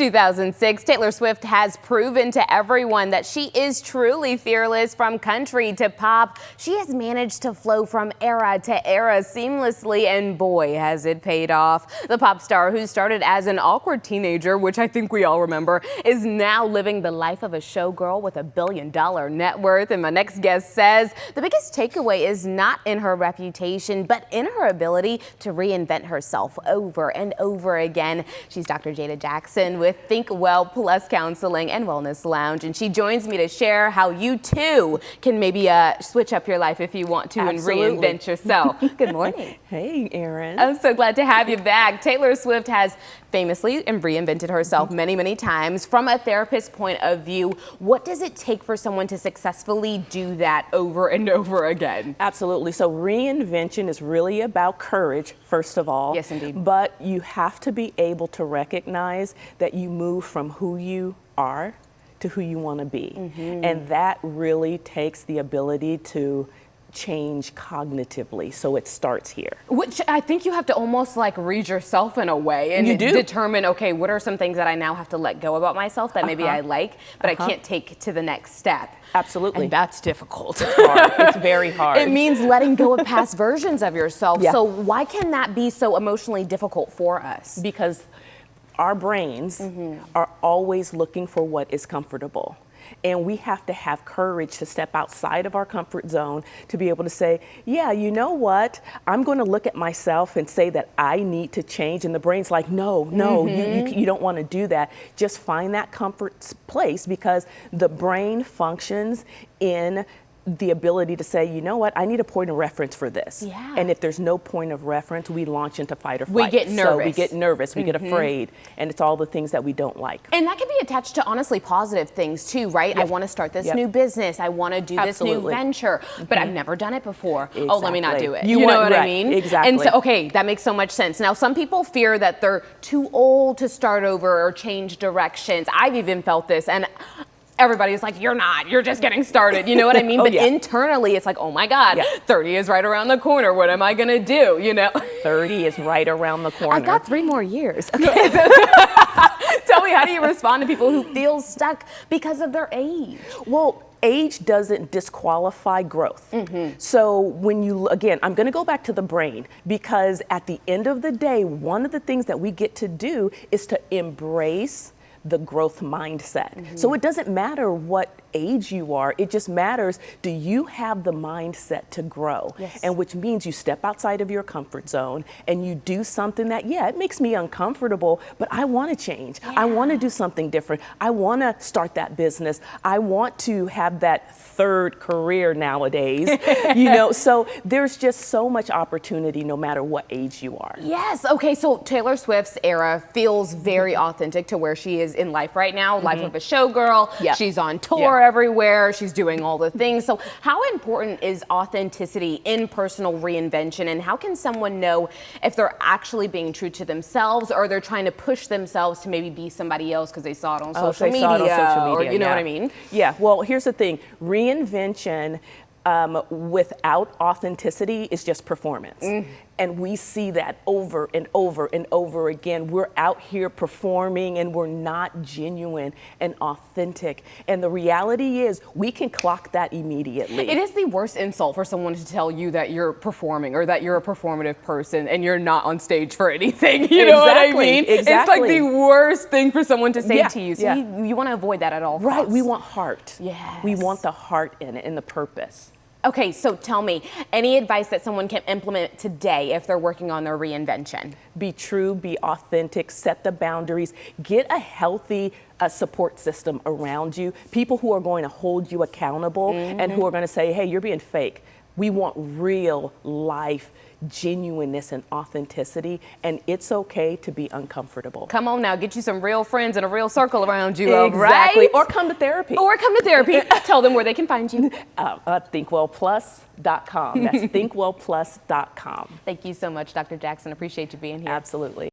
2006, Taylor Swift has proven to everyone that she is truly fearless. From country to pop, she has managed to flow from era to era seamlessly, and boy, has it paid off. The pop star, who started as an awkward teenager, which I think we all remember, is now living the life of a showgirl with $1 billion net worth. And my next guest says the biggest takeaway is not in her reputation, but in her ability to reinvent herself over and over again. She's Dr. Jada Jackson with Think Well Plus Counseling and Wellness Lounge, and she joins me to share how you too can maybe switch up your life if you want to. Absolutely. And reinvent yourself. Good morning. Hey, Erin. I'm so glad to have you back. Taylor Swift has famously reinvented herself many times. From a therapist's point of view, what does it take for someone to successfully do that over and over again? Absolutely. So reinvention is really about courage, first of all. Yes, indeed. But you have to be able to recognize that you move from who you are to who you want to be. And that really takes the ability to change cognitively. So it starts here. Which I think you have to almost like read yourself in a way and determine, okay, what are some things that I now have to let go about myself that maybe I like, but I can't take to the next step. Absolutely. And that's difficult. It's hard. It's very hard. It means letting go of past versions of yourself. Yeah. So why can that be so emotionally difficult for us? Because our brains are always looking for what is comfortable. And we have to have courage to step outside of our comfort zone to be able to say, yeah, you know what? I'm going to look at myself and say that I need to change. And the brain's like, no, you don't want to do that. Just find that comfort place, because the brain functions in the ability to say, you know what, I need a point of reference for this. Yeah. And if there's no point of reference, we launch into fight or flight. We get nervous. So we get nervous, we get afraid, and it's all the things that we don't like. And that can be attached to honestly positive things too, right? I want to start this new business. I want to do this new venture, but I've never done it before. Exactly. Oh, let me not do it. You know what I mean? Exactly. And so, okay, that makes so much sense. Now, some people fear that they're too old to start over or change directions. I've even felt this, and everybody's like, you're not, you're just getting started. You know what I mean? But internally, it's like, oh my God, 30 is right around the corner. What am I going to do? You know? 30 is right around the corner. I've got 3 more years. Okay. Tell me, how do you respond to people who feel stuck because of their age? Well, age doesn't disqualify growth. So when you, again, I'm going to go back to the brain, because at the end of the day, one of the things that we get to do is to embrace the growth mindset. So it doesn't matter what age you are, it just matters, do you have the mindset to grow? And which means you step outside of your comfort zone and you do something that, it makes me uncomfortable, but I want to change. I want to do something different. I want to start that business. I want to have that third career nowadays, you know, so there's just so much opportunity no matter what age you are. Yes. Okay. So Taylor Swift's era feels very authentic to where she is in life right now. Life of a showgirl. She's on tour everywhere. She's doing all the things. So how important is authenticity in personal reinvention, and how can someone know if they're actually being true to themselves, or they're trying to push themselves to maybe be somebody else because they saw it on social media, or you know what I mean? Yeah. Well, here's the thing. Reinvention without authenticity is just performance. And we see that over and over and over again. We're out here performing and we're not genuine and authentic. And the reality is we can clock that immediately. It is the worst insult for someone to tell you that you're performing or that you're a performative person and you're not on stage for anything. You know what I mean? Exactly. It's like the worst thing for someone to say to you. So you want to avoid that at all costs. Right. We want heart. Yes. We want the heart in it and the purpose. Okay, so tell me, any advice that someone can implement today if they're working on their reinvention? Be true, be authentic, set the boundaries, get a healthy support system around you, people who are going to hold you accountable and who are going to say, hey, you're being fake. We want real life genuineness and authenticity, and it's okay to be uncomfortable. Come on now, get you some real friends and a real circle around you, exactly. right? Or come to therapy. Or come to therapy. Tell them where they can find you. ThinkWellPlus.com. That's ThinkWellPlus.com. Thank you so much, Dr. Jackson. Appreciate you being here. Absolutely.